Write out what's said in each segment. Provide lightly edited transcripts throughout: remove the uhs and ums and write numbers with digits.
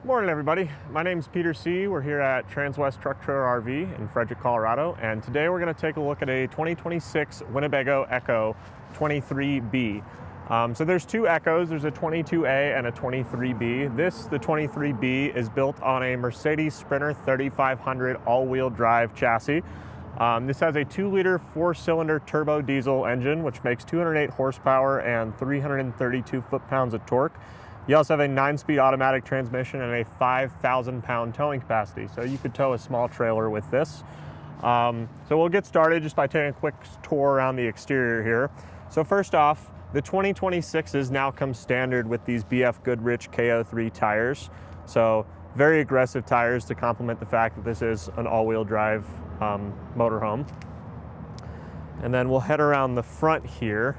Morning, everybody. My name's Peter C. We're here at Transwest Truck Trailer RV in Frederick, Colorado, and today we're going to take a look at a 2026 Winnebago EKKO 23B. So there's two EKKOs. There's a 22A and a 23B. The 23B, is built on a Mercedes Sprinter 3500 all-wheel drive chassis. This has a 2-liter 4-cylinder turbo diesel engine, which makes 208 horsepower and 332 foot-pounds of torque. You also have a 9-speed automatic transmission and a 5,000-pound towing capacity, so you could tow a small trailer with this. So we'll get started just by taking a quick tour around the exterior here. So first off, the 2026s now come standard with these BF Goodrich KO3 tires. So very aggressive tires to complement the fact that this is an all-wheel drive motorhome. And then we'll head around the front here.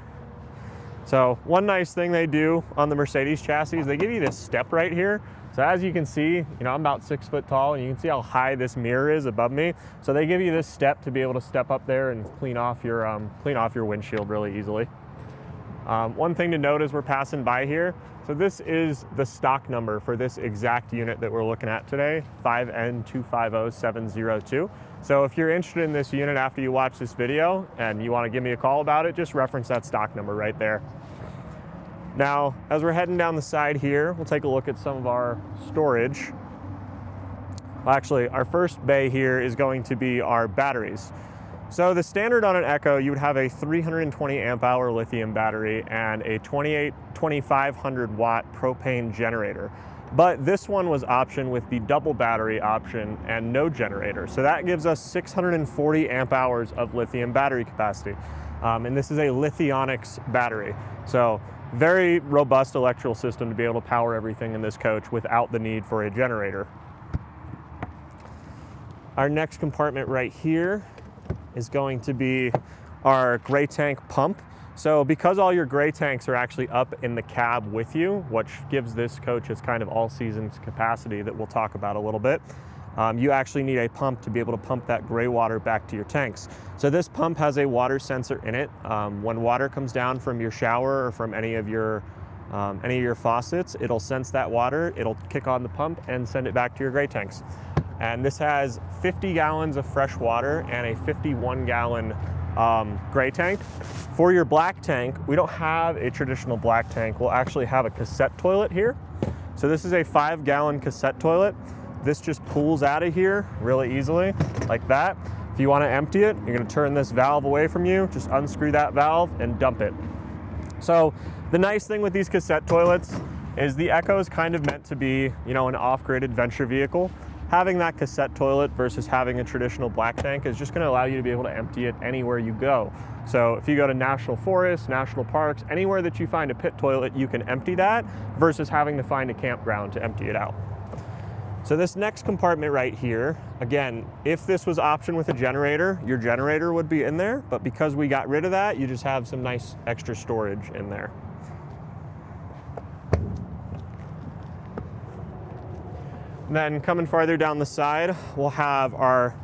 So one nice thing they do on the Mercedes chassis is they give you this step right here. So as you can see, I'm about 6 foot tall, and you can see how high this mirror is above me. So they give you this step to be able to step up there and clean off your windshield really easily. One thing to note as we're passing by here, so this is the stock number for this exact unit that we're looking at today, 5N250702. So if you're interested in this unit after you watch this video and you want to give me a call about it, just reference that stock number right there. Now, as we're heading down the side here, we'll take a look at some of our storage. Well, actually, our first bay here is going to be our batteries. So the standard on an EKKO, you would have a 320 amp hour lithium battery and a 2,500 watt propane generator. But this one was optioned with the double battery option and no generator. So that gives us 640 amp hours of lithium battery capacity. And this is a Lithionics battery. So very robust electrical system to be able to power everything in this coach without the need for a generator. Our next compartment right here is going to be our gray tank pump. So because all your gray tanks are actually up in the cab with you, which gives this coach its kind of all seasons capacity that we'll talk about a little bit, you actually need a pump to be able to pump that gray water back to your tanks. So this pump has a water sensor in it. When water comes down from your shower or from any of your faucets, it'll sense that water, it'll kick on the pump and send it back to your gray tanks. And this has 50 gallons of fresh water and a 51-gallon gray tank. For your black tank, we don't have a traditional black tank. We'll actually have a cassette toilet here. So this is a 5-gallon cassette toilet. This just pulls out of here really easily, like that. If you want to empty it, you're going to turn this valve away from you, just unscrew that valve and dump it. So the nice thing with these cassette toilets is the EKKO is kind of meant to be, an off-grid adventure vehicle. Having that cassette toilet versus having a traditional black tank is just going to allow you to be able to empty it anywhere you go. So if you go to national forests, national parks, anywhere that you find a pit toilet, you can empty that versus having to find a campground to empty it out. So this next compartment right here, again, if this was optioned with a generator, your generator would be in there, but because we got rid of that, you just have some nice extra storage in there. And then coming farther down the side, we'll have our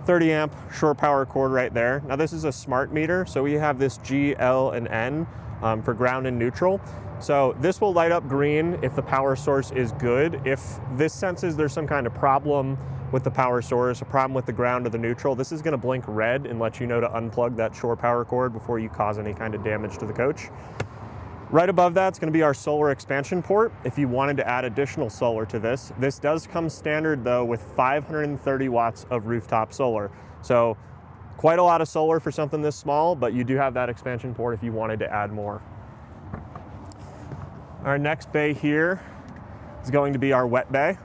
30 amp shore power cord right there. Now this is a smart meter, so we have this G, L, and N for ground and neutral. So this will light up green if the power source is good. If this senses there's some kind of problem with the power source, a problem with the ground or the neutral, this is gonna blink red and let you know to unplug that shore power cord before you cause any kind of damage to the coach. Right above that's going to be our solar expansion port. If you wanted to add additional solar to this, this does come standard though with 530 watts of rooftop solar. So quite a lot of solar for something this small, but you do have that expansion port if you wanted to add more. Our next bay here is going to be our wet bay.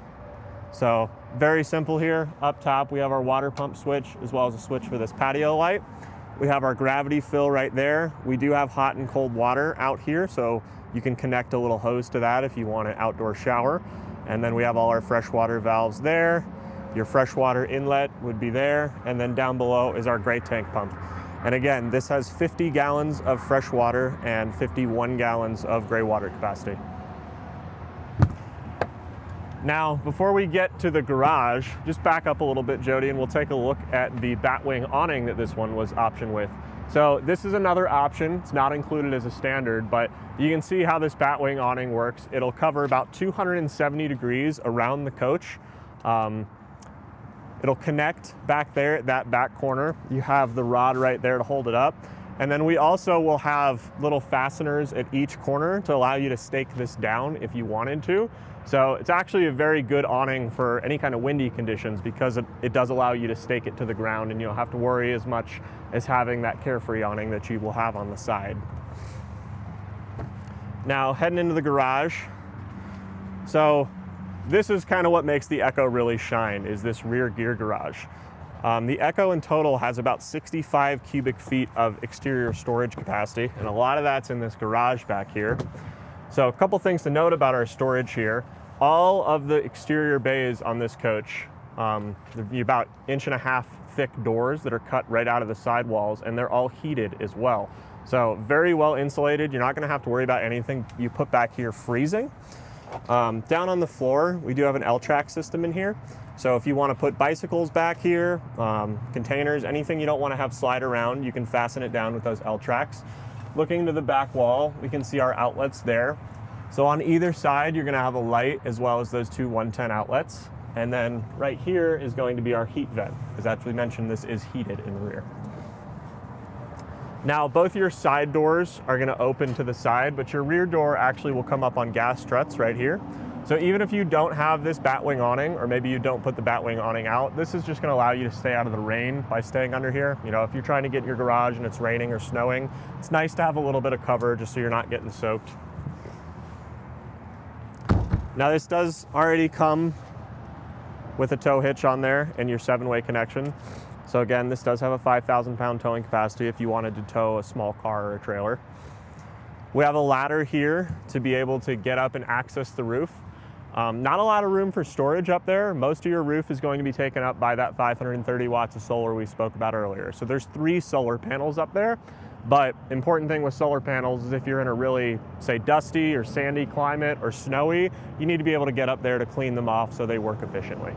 So very simple here. Up top we have our water pump switch as well as a switch for this patio light. We have our gravity fill right there. We do have hot and cold water out here, so you can connect a little hose to that if you want an outdoor shower. And then we have all our freshwater valves there. Your freshwater inlet would be there. And then down below is our gray tank pump. And again, this has 50 gallons of fresh water and 51 gallons of gray water capacity. Now, before we get to the garage, just back up a little bit, Jody, and we'll take a look at the batwing awning that this one was optioned with. So this is another option. It's not included as a standard, but you can see how this batwing awning works. It'll cover about 270 degrees around the coach. It'll connect back there at that back corner. You have the rod right there to hold it up. And then we also will have little fasteners at each corner to allow you to stake this down if you wanted to. So it's actually a very good awning for any kind of windy conditions because it does allow you to stake it to the ground, and you don't have to worry as much as having that carefree awning that you will have on the side. Now heading into the garage. So this is kind of what makes the EKKO really shine, is this rear gear garage. The EKKO in total has about 65 cubic feet of exterior storage capacity, and a lot of that's in this garage back here. So a couple things to note about our storage here. All of the exterior bays on this coach, they're about 1.5 inch thick doors that are cut right out of the sidewalls, and they're all heated as well. So very well insulated. You're not gonna have to worry about anything you put back here freezing. Down on the floor, we do have an L-track system in here. So if you want to put bicycles back here, containers, anything you don't want to have slide around, you can fasten it down with those L-tracks. Looking to the back wall, we can see our outlets there. So on either side, you're going to have a light as well as those two 110 outlets. And then right here is going to be our heat vent, because as we mentioned, this is heated in the rear. Now, both your side doors are going to open to the side, but your rear door actually will come up on gas struts right here. So even if you don't have this batwing awning, or maybe you don't put the batwing awning out, this is just going to allow you to stay out of the rain by staying under here. You know, if you're trying to get in your garage and it's raining or snowing, it's nice to have a little bit of cover just so you're not getting soaked. Now, this does already come with a tow hitch on there and your 7-way connection. So again, this does have a 5,000 pound towing capacity if you wanted to tow a small car or a trailer. We have a ladder here to be able to get up and access the roof. Not a lot of room for storage up there. Most of your roof is going to be taken up by that 530 watts of solar we spoke about earlier. So there's 3 solar panels up there. But important thing with solar panels is if you're in a really, say, dusty or sandy climate or snowy, you need to be able to get up there to clean them off so they work efficiently.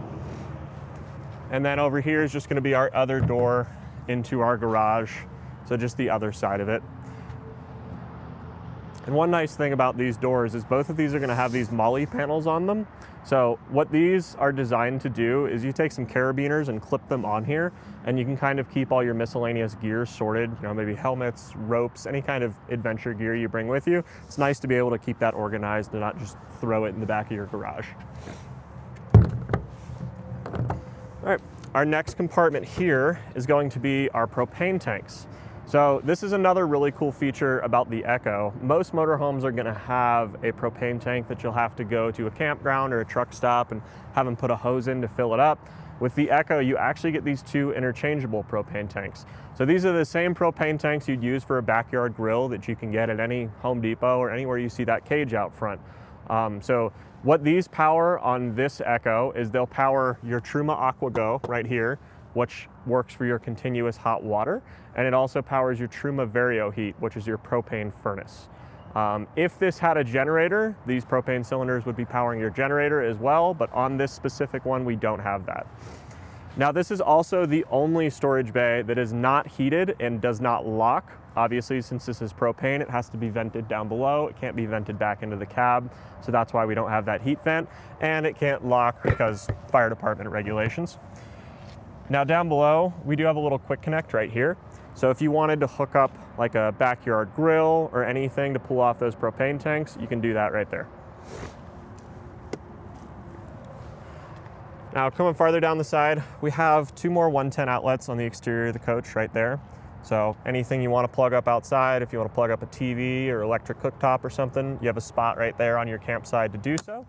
And then over here is just going to be our other door into our garage. So just the other side of it. And one nice thing about these doors is both of these are going to have these MOLLE panels on them. So what these are designed to do is you take some carabiners and clip them on here, and you can kind of keep all your miscellaneous gear sorted, you know, maybe helmets, ropes, any kind of adventure gear you bring with you. It's nice to be able to keep that organized and not just throw it in the back of your garage. All right, our next compartment here is going to be our propane tanks. So this is another really cool feature about the EKKO. Most motorhomes are going to have a propane tank that you'll have to go to a campground or a truck stop and have them put a hose in to fill it up. With the EKKO, you actually get these 2 interchangeable propane tanks. So these are the same propane tanks you'd use for a backyard grill that you can get at any Home Depot or anywhere you see that cage out front. So what these power on this EKKO is they'll power your Truma AquaGo right here, which works for your continuous hot water, and it also powers your Truma Vario Heat, which is your propane furnace. If this had a generator, these propane cylinders would be powering your generator as well, but on this specific one, we don't have that. Now, this is also the only storage bay that is not heated and does not lock. Obviously, since this is propane, it has to be vented down below. It can't be vented back into the cab, so that's why we don't have that heat vent, and it can't lock because fire department regulations. Now down below, we do have a little quick connect right here. So if you wanted to hook up like a backyard grill or anything to pull off those propane tanks, you can do that right there. Now coming farther down the side, we have 2 more 110 outlets on the exterior of the coach right there. So anything you want to plug up outside, if you want to plug up a TV or electric cooktop or something, you have a spot right there on your campsite to do so.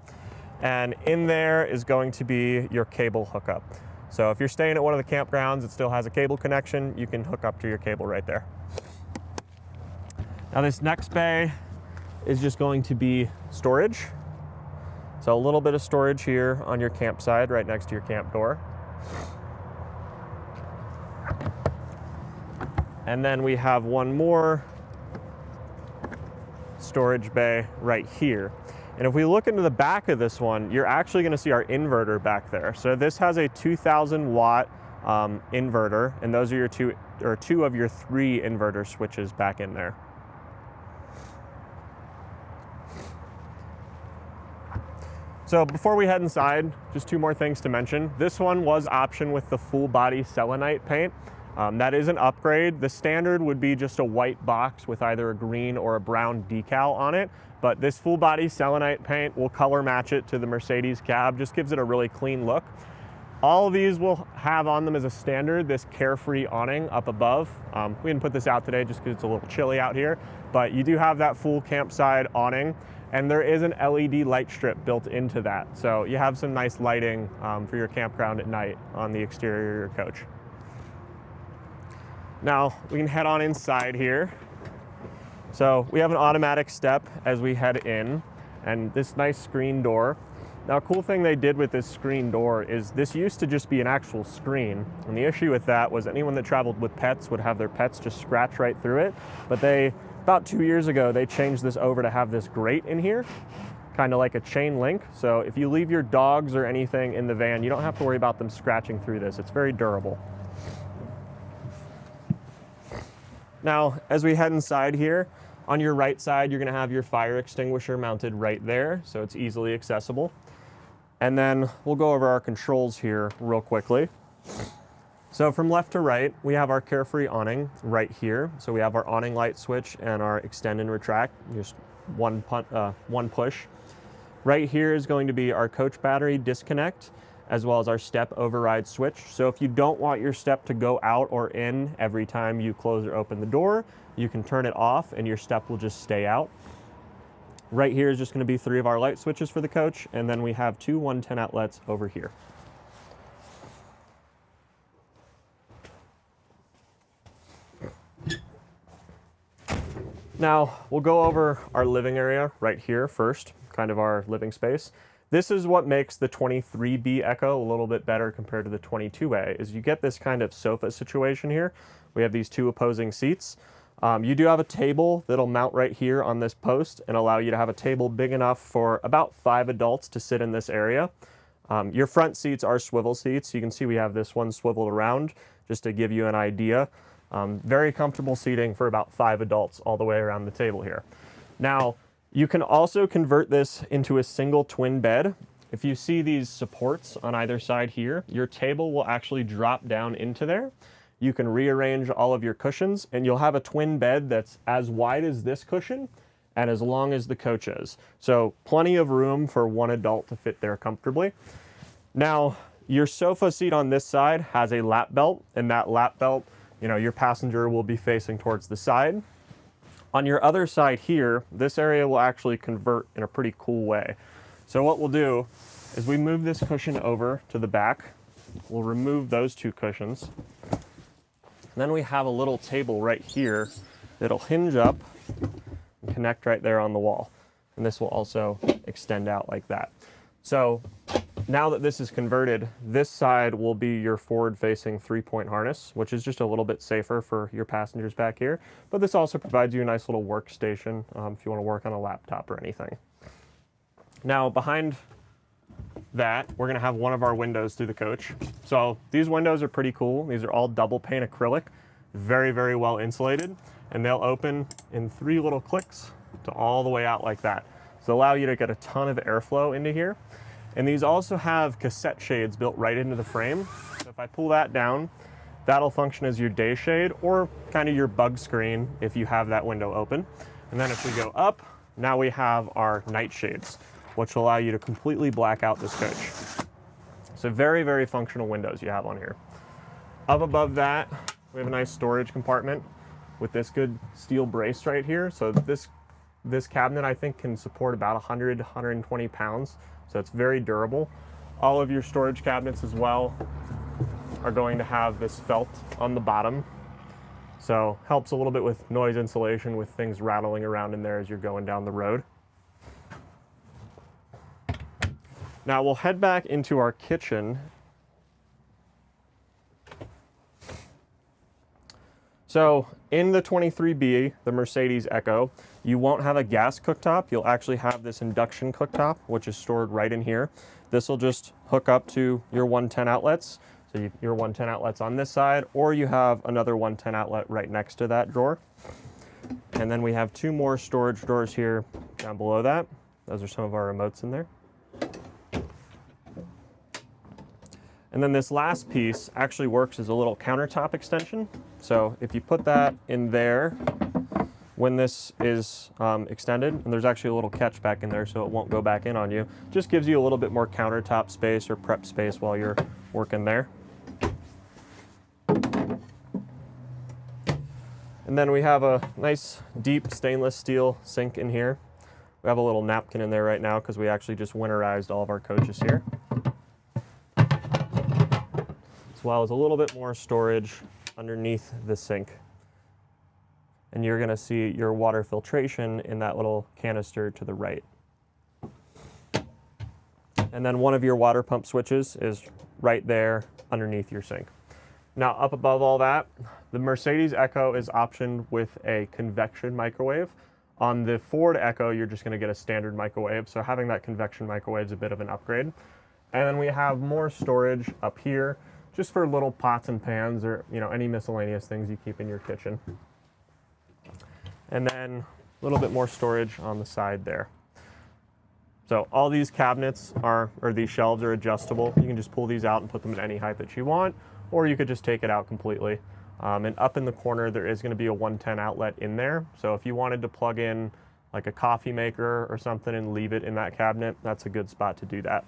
And in there is going to be your cable hookup. So if you're staying at one of the campgrounds, it still has a cable connection, you can hook up to your cable right there. Now this next bay is just going to be storage. So a little bit of storage here on your campsite right next to your camp door. And then we have one more storage bay right here. And if we look into the back of this one, you're actually going to see our inverter back there. So this has a 2,000 watt inverter, and those are your 2 two of your 3 inverter switches back in there. So before we head inside, just 2 more things to mention. This one was optioned with the full body SELENITE paint. That is an upgrade. The standard would be just a white box with either a green or a brown decal on it, but this full body SELENITE paint will color match it to the Mercedes cab, just gives it a really clean look. All of these will have on them as a standard this Carefree awning up above. We didn't put this out today just because it's a little chilly out here, but you do have that full campside awning, and there is an LED light strip built into that. So you have some nice lighting for your campground at night on the exterior of your coach. Now we can head on inside here. So we have an automatic step as we head in, and this nice screen door. Now, a cool thing they did with this screen door is this used to just be an actual screen, and the issue with that was anyone that traveled with pets would have their pets just scratch right through it. But about 2 years ago, they changed this over to have this grate in here, kind of like a chain link. So if you leave your dogs or anything in the van, you don't have to worry about them scratching through this. It's very durable. Now, as we head inside here, on your right side, you're gonna have your fire extinguisher mounted right there, so it's easily accessible. And then we'll go over our controls here real quickly. So from left to right, we have our Carefree awning right here. So we have our awning light switch and our extend and retract, just one push. Right here is going to be our coach battery disconnect, as well as our step override switch. So if you don't want your step to go out or in every time you close or open the door, you can turn it off and your step will just stay out. Right here is just going to be 3 of our light switches for the coach, and then we have 2 110 outlets over here. Now we'll go over our living area right here first, kind of our living space. This is what makes the 23B EKKO a little bit better compared to the 22A, is you get this kind of sofa situation here. We have these 2 opposing seats. You do have a table that'll mount right here on this post and allow you to have a table big enough for about 5 adults to sit in this area. Your front seats are swivel seats. You can see we have this one swiveled around just to give you an idea. Very comfortable seating for about 5 adults all the way around the table here. Now, you can also convert this into a single twin bed. If you see these supports on either side here, your table will actually drop down into there. You can rearrange all of your cushions, and you'll have a twin bed that's as wide as this cushion and as long as the coach is. So plenty of room for 1 adult to fit there comfortably. Now, your sofa seat on this side has a lap belt, and that lap belt, your passenger will be facing towards the side. On your other side here, this area will actually convert in a pretty cool way. So what we'll do is we move this cushion over to the back. We'll remove those 2 cushions. Then we have a little table right here that'll hinge up and connect right there on the wall. And this will also extend out like that. So now that this is converted, this side will be your forward-facing 3-point harness, which is just a little bit safer for your passengers back here. But this also provides you a nice little workstation if you want to work on a laptop or anything. Now, behind that, we're going to have one of our windows through the coach. So these windows are pretty cool. These are all double pane acrylic, very, very well insulated, and they'll open in 3 little clicks to all the way out like that. So allow you to get a ton of airflow into here. And these also have cassette shades built right into the frame. So if I pull that down, that'll function as your day shade or kind of your bug screen if you have that window open. And then if we go up, now we have our night shades, which will allow you to completely black out this coach. So very, very functional windows you have on here. Up above that, we have a nice storage compartment with this good steel brace right here. So this cabinet, I think, can support about 100, 120 pounds. So it's very durable. All of your storage cabinets as well are going to have this felt on the bottom. So helps a little bit with noise insulation with things rattling around in there as you're going down the road. Now we'll head back into our kitchen. So in the 23B, the Mercedes EKKO, you won't have a gas cooktop. You'll actually have this induction cooktop, which is stored right in here. This will just hook up to your 110 outlets. So So your 110 outlet's on this side, or you have another 110 outlet right next to that drawer. And then we have 2 more storage drawers here down below that. Those are some of our remotes in there. And then this last piece actually works as a little countertop extension. So if you put that in there, when this is extended, and there's actually a little catch back in there so it won't go back in on you, just gives you a little bit more countertop space or prep space while you're working there. And then we have a nice deep stainless steel sink in here. We have a little napkin in there right now because we actually just winterized all of our coaches here. As well as a little bit more storage underneath the sink. And you're going to see your water filtration in that little canister to the right. And then one of your water pump switches is right there underneath your sink. Now up above all that, the Mercedes EKKO is optioned with a convection microwave. On the Ford EKKO, you're just going to get a standard microwave, so having that convection microwave is a bit of an upgrade. And then we have more storage up here, just for little pots and pans or any miscellaneous things you keep in your kitchen. And then a little bit more storage on the side there. So all these cabinets or these shelves are adjustable. You can just pull these out and put them at any height that you want, or you could just take it out completely. And up in the corner, there is going to be a 110 outlet in there. So if you wanted to plug in like a coffee maker or something and leave it in that cabinet, that's a good spot to do that.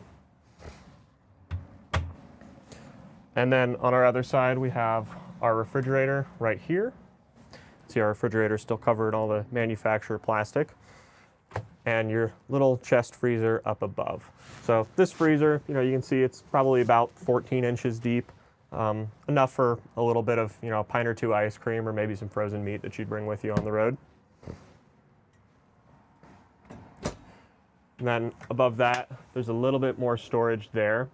And then on our other side, we have our refrigerator right here. See, our refrigerator is still covered in all the manufacturer plastic. And your little chest freezer up above. So this freezer, you can see it's probably about 14 inches deep. Enough for a little bit of, a pint or 2 ice cream or maybe some frozen meat that you'd bring with you on the road. And then above that, there's a little bit more storage there.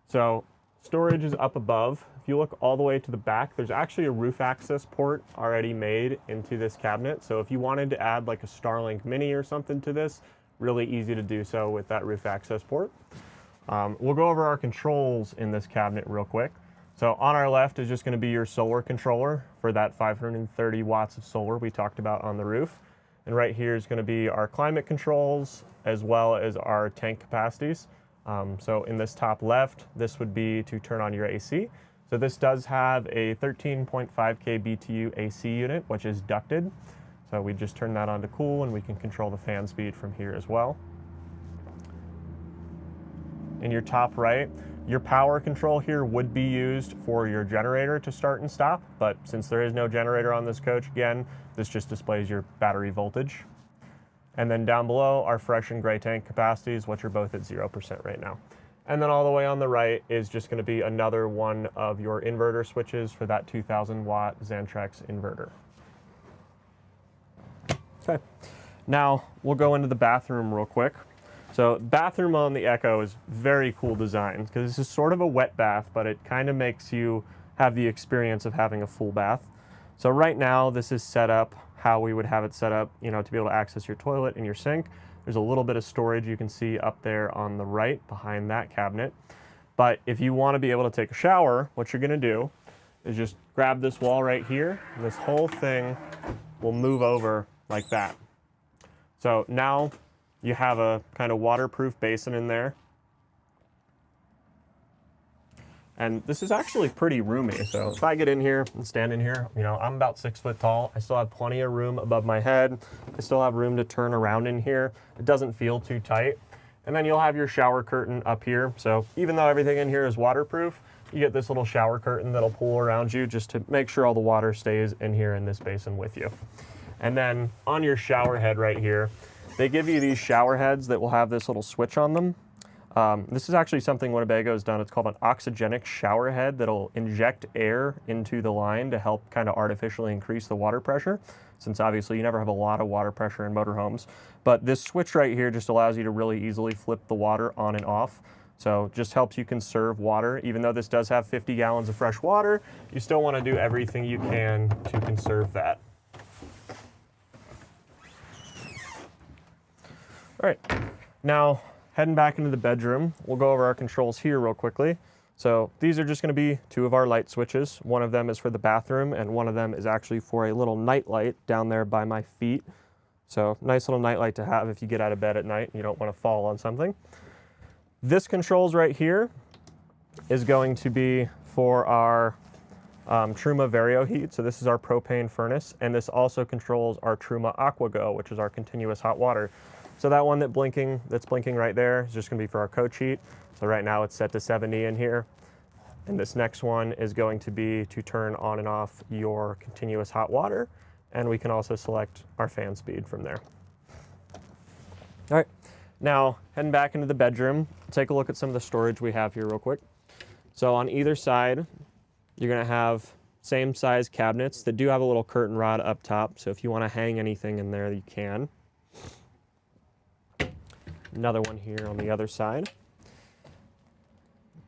So storage is up above. If you look all the way to the back, there's actually a roof access port already made into this cabinet. So if you wanted to add like a Starlink Mini or something to this, really easy to do so with that roof access port. We'll go over our controls in this cabinet real quick. So on our left is just going to be your solar controller for that 530 watts of solar we talked about on the roof. And right here is going to be our climate controls as well as our tank capacities. So in this top left, this would be to turn on your AC. So this does have a 13.5 kBTU AC unit, which is ducted. So we just turn that on to cool and we can control the fan speed from here as well. In your top right, your power control here would be used for your generator to start and stop, but since there is no generator on this coach, again, this just displays your battery voltage. And then down below are fresh and gray tank capacities, which are both at 0% right now. And then all the way on the right is just going to be another one of your inverter switches for that 2000 watt Xantrex inverter. Okay, now we'll go into the bathroom real quick. So bathroom on the EKKO is very cool design because this is sort of a wet bath, but it kind of makes you have the experience of having a full bath. So right now this is set up how we would have it set up, to be able to access your toilet and your sink. There's a little bit of storage you can see up there on the right behind that cabinet. But if you want to be able to take a shower, what you're going to do is just grab this wall right here. And this whole thing will move over like that. So now you have a kind of waterproof basin in there. And this is actually pretty roomy. So if I get in here and stand in here, I'm about 6 foot tall. I still have plenty of room above my head. I still have room to turn around in here. It doesn't feel too tight. And then you'll have your shower curtain up here. So even though everything in here is waterproof, you get this little shower curtain that'll pull around you just to make sure all the water stays in here in this basin with you. And then on your shower head right here, they give you these shower heads that will have this little switch on them. This is actually something Winnebago has done. It's called an oxygenic shower head that'll inject air into the line to help kind of artificially increase the water pressure, since obviously you never have a lot of water pressure in motorhomes. But this switch right here just allows you to really easily flip the water on and off. So just helps you conserve water. Even though this does have 50 gallons of fresh water, you still want to do everything you can to conserve that. All right, now heading back into the bedroom, we'll go over our controls here real quickly. So these are just going to be two of our light switches. One of them is for the bathroom, and one of them is actually for a little night light down there by my feet. So nice little night light to have if you get out of bed at night and you don't want to fall on something. This controls right here is going to be for our Truma Vario heat. So this is our propane furnace, and this also controls our Truma AquaGo, which is our continuous hot water. So that one that's blinking right there is just going to be for our coach heat. So right now it's set to 70 in here. And this next one is going to be to turn on and off your continuous hot water. And we can also select our fan speed from there. All right, now heading back into the bedroom, take a look at some of the storage we have here real quick. So on either side, you're gonna have same size cabinets that do have a little curtain rod up top. So if you wanna hang anything in there, you can. Another one here on the other side.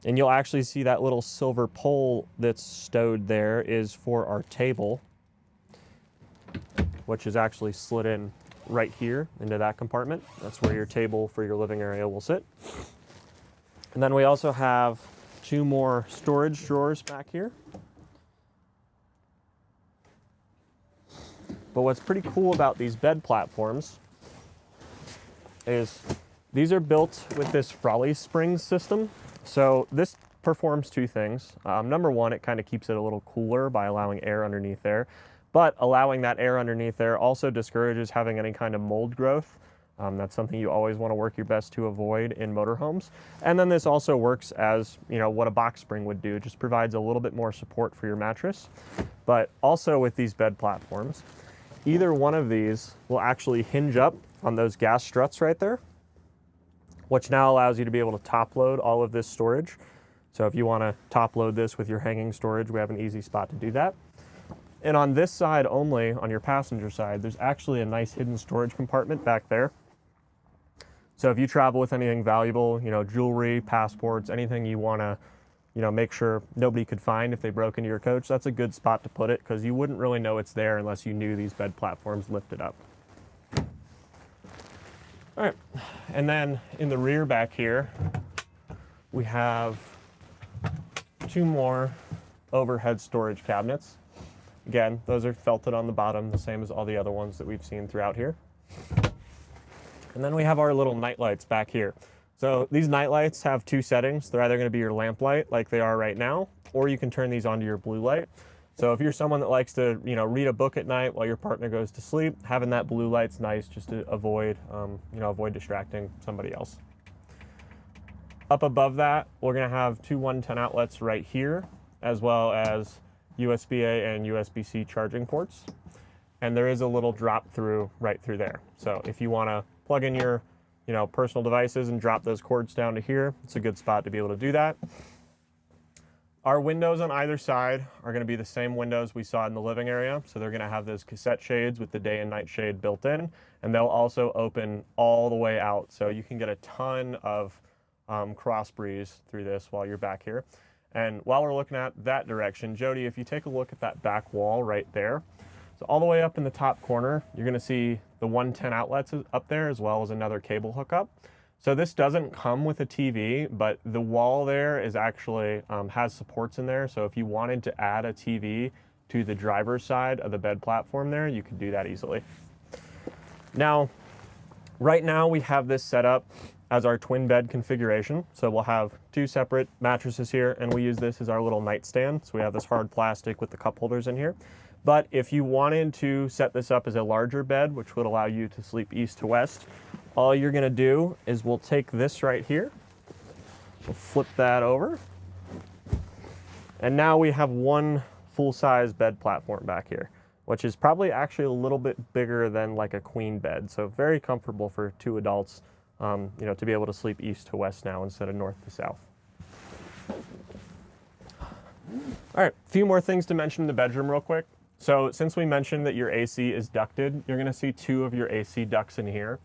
And you'll actually see that little silver pole that's stowed there is for our table, which is actually slid in right here into that compartment. That's where your table for your living area will sit. And then we also have two more storage drawers back here. But what's pretty cool about these bed platforms is these are built with this Frawley Springs system. So this performs two things. Number one, it kind of keeps it a little cooler by allowing air underneath there. But allowing that air underneath there also discourages having any kind of mold growth. That's something you always want to work your best to avoid in motorhomes. And then this also works as, you know, what a box spring would do. It just provides a little bit more support for your mattress. But also with these bed platforms, either one of these will actually hinge up on those gas struts right there, which now allows you to be able to top load all of this storage. So if you want to top load this with your hanging storage, we have an easy spot to do that. And on this side only, on your passenger side, there's actually a nice hidden storage compartment back there. So if you travel with anything valuable, you know, jewelry, passports, anything you want to, you know, make sure nobody could find if they broke into your coach, that's a good spot to put it, because you wouldn't really know it's there unless you knew these bed platforms lifted up. All right, and then in the rear back here, we have two more overhead storage cabinets. Again, those are felted on the bottom, the same as all the other ones that we've seen throughout here. And then we have our little night lights back here. So these night lights have two settings. They're either going to be your lamp light like they are right now, or you can turn these onto your blue light. So if you're someone that likes to, you know, read a book at night while your partner goes to sleep, having that blue light's nice just to avoid, avoid distracting somebody else. Up above that, we're going to have two 110 outlets right here, as well as USB-A and USB-C charging ports. And there is a little drop through right through there. So if you want to plug in your, personal devices and drop those cords down to here, it's a good spot to be able to do that. Our windows on either side are going to be the same windows we saw in the living area. So they're going to have those cassette shades with the day and night shade built in, and they'll also open all the way out. So you can get a ton of cross breeze through this while you're back here. And while we're looking at that direction, Jody, if you take a look at that back wall right there, so all the way up in the top corner, you're going to see the 110 outlets up there, as well as another cable hookup. So this doesn't come with a TV, but the wall there is actually has supports in there. So if you wanted to add a TV to the driver's side of the bed platform there, you could do that easily. Now, right now we have this set up as our twin bed configuration. So we'll have two separate mattresses here, and we use this as our little nightstand. So we have this hard plastic with the cup holders in here. But if you wanted to set this up as a larger bed, which would allow you to sleep east to west, all you're gonna do is we'll take this right here, we'll flip that over, and now we have one full-size bed platform back here, which is probably actually a little bit bigger than like a queen bed. So very comfortable for two adults, to be able to sleep east to west now instead of north to south. All right, a few more things to mention in the bedroom real quick. So since we mentioned that your AC is ducted, you're gonna see two of your AC ducts in here.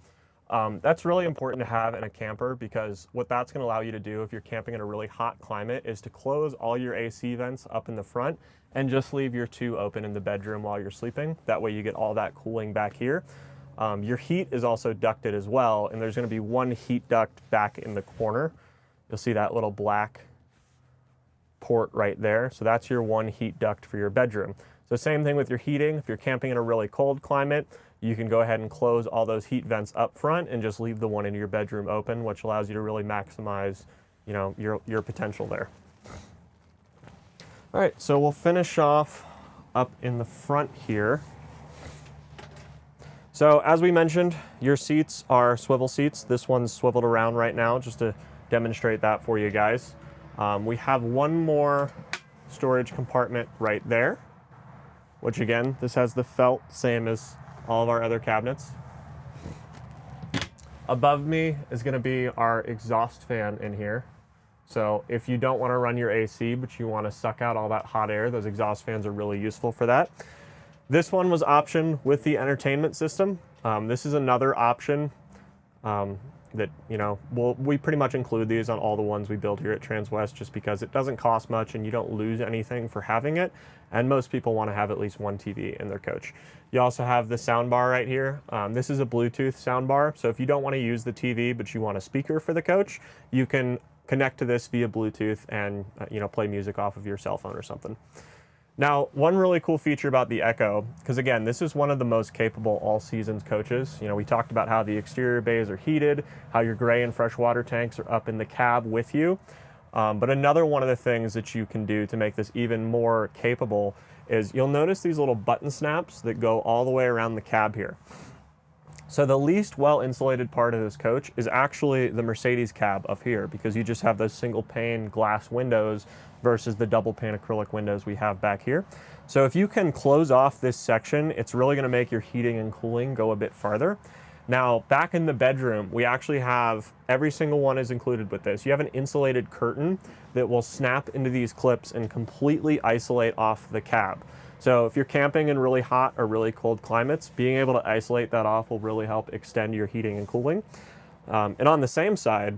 That's really important to have in a camper, because what that's gonna allow you to do if you're camping in a really hot climate is to close all your AC vents up in the front and just leave your two open in the bedroom while you're sleeping. That way you get all that cooling back here. Your heat is also ducted as well, and there's gonna be one heat duct back in the corner. You'll see that little black port right there. So that's your one heat duct for your bedroom. So same thing with your heating. If you're camping in a really cold climate, you can go ahead and close all those heat vents up front and just leave the one in your bedroom open, which allows you to really maximize, you know, your potential there. All right, so we'll finish off up in the front here. So as we mentioned, your seats are swivel seats. This one's swiveled around right now just to demonstrate that for you guys. We have one more storage compartment right there, which again, this has the felt, same as all of our other cabinets. Above me is gonna be our exhaust fan in here. So if you don't wanna run your AC, but you wanna suck out all that hot air, those exhaust fans are really useful for that. This one was optioned with the entertainment system. This is another option that, you know, we pretty much include these on all the ones we build here at Transwest just because it doesn't cost much and you don't lose anything for having it. And most people want to have at least one TV in their coach. You also have the sound bar right here. This is a Bluetooth sound bar. So if you don't want to use the TV, but you want a speaker for the coach, you can connect to this via Bluetooth and, you know, play music off of your cell phone or something. Now, one really cool feature about the EKKO, because again, this is one of the most capable all seasons coaches. You know, we talked about how the exterior bays are heated, how your gray and freshwater tanks are up in the cab with you. But another one of the things that you can do to make this even more capable is you'll notice these little button snaps that go all the way around the cab here. So the least well insulated part of this coach is actually the Mercedes cab up here because you just have those single pane glass windows versus the double pane acrylic windows we have back here. So if you can close off this section, it's really gonna make your heating and cooling go a bit farther. Now, back in the bedroom, we actually have, every single one is included with this. You have an insulated curtain that will snap into these clips and completely isolate off the cab. So if you're camping in really hot or really cold climates, being able to isolate that off will really help extend your heating and cooling. And on the same side,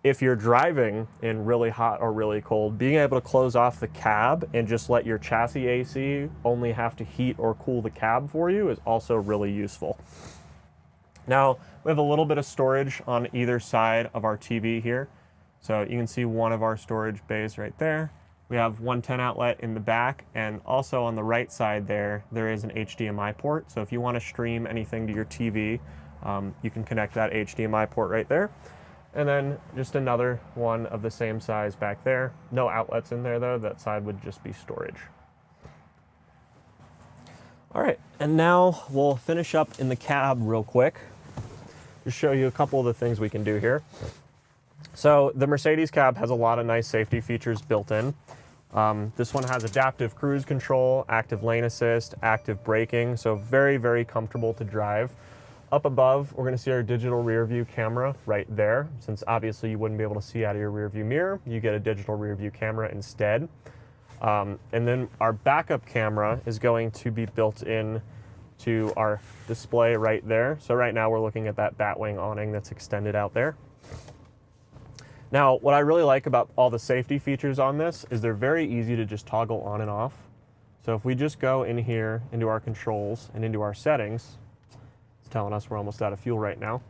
if you're driving in really hot or really cold, being able to close off the cab and just let your chassis AC only have to heat or cool the cab for you is also really useful. Now, we have a little bit of storage on either side of our TV here. So you can see one of our storage bays right there. We have one 10 outlet in the back, and also on the right side there is an HDMI port. So if you want to stream anything to your TV, you can connect that HDMI port right there. And then just another one of the same size back there. No outlets in there though, that side would just be storage. All right, and now we'll finish up in the cab real quick. Just show you a couple of the things we can do here. So the Mercedes cab has a lot of nice safety features built in. This one has adaptive cruise control, active lane assist, active braking, so very, very comfortable to drive. Up above, we're gonna see our digital rear view camera right there. Since obviously you wouldn't be able to see out of your rear view mirror, you get a digital rear view camera instead. And then our backup camera is going to be built in to our display right there. So right now we're looking at that batwing awning that's extended out there. Now, what I really like about all the safety features on this is they're very easy to just toggle on and off. So if we just go in here into our controls and into our settings, it's telling us we're almost out of fuel right now.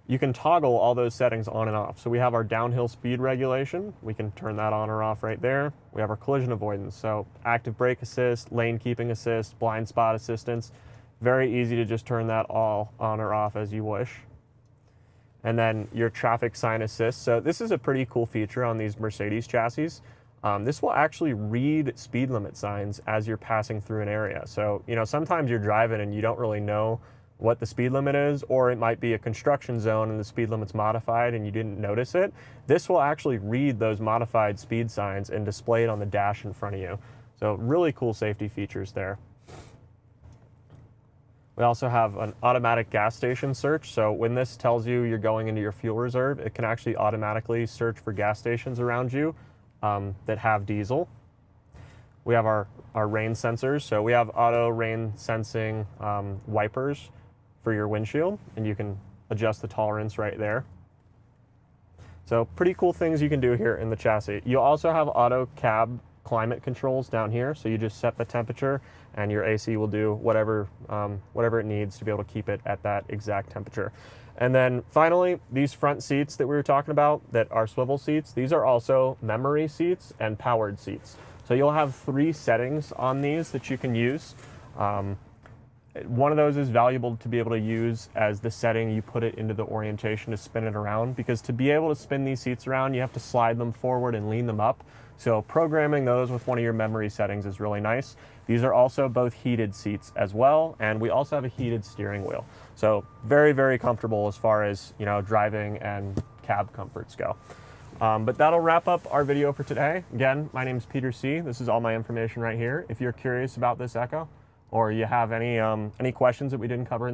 You can toggle all those settings on and off. So we have our downhill speed regulation. We can turn that on or off right there. We have our collision avoidance. So active brake assist, lane keeping assist, blind spot assistance. Very easy to just turn that all on or off as you wish. And then your traffic sign assist. So this is a pretty cool feature on these Mercedes chassis. This will actually read speed limit signs as you're passing through an area. So, you know, sometimes you're driving and you don't really know what the speed limit is, or it might be a construction zone and the speed limit's modified and you didn't notice it. This will actually read those modified speed signs and display it on the dash in front of you. So really cool safety features there. We also have an automatic gas station search. So when this tells you you're going into your fuel reserve, it can actually automatically search for gas stations around you that have diesel. We have our rain sensors. So we have auto rain sensing wipers for your windshield, and you can adjust the tolerance right there. So pretty cool things you can do here in the chassis. You also have auto cab climate controls down here. So you just set the temperature and your AC will do whatever it needs to be able to keep it at that exact temperature. And then finally, these front seats that we were talking about that are swivel seats, these are also memory seats and powered seats. So you'll have 3 settings on these that you can use. One of those is valuable to be able to use as the setting you put it into the orientation to spin it around, because to be able to spin these seats around, you have to slide them forward and lean them up. So programming those with one of your memory settings is really nice. These are also both heated seats as well, and we also have a heated steering wheel. So very, very comfortable as far as, you know, driving and cab comforts go. But that'll wrap up our video for today. Again, my name is Peter C. This is all my information right here. If you're curious about this EKKO, or you have any questions that we didn't cover in this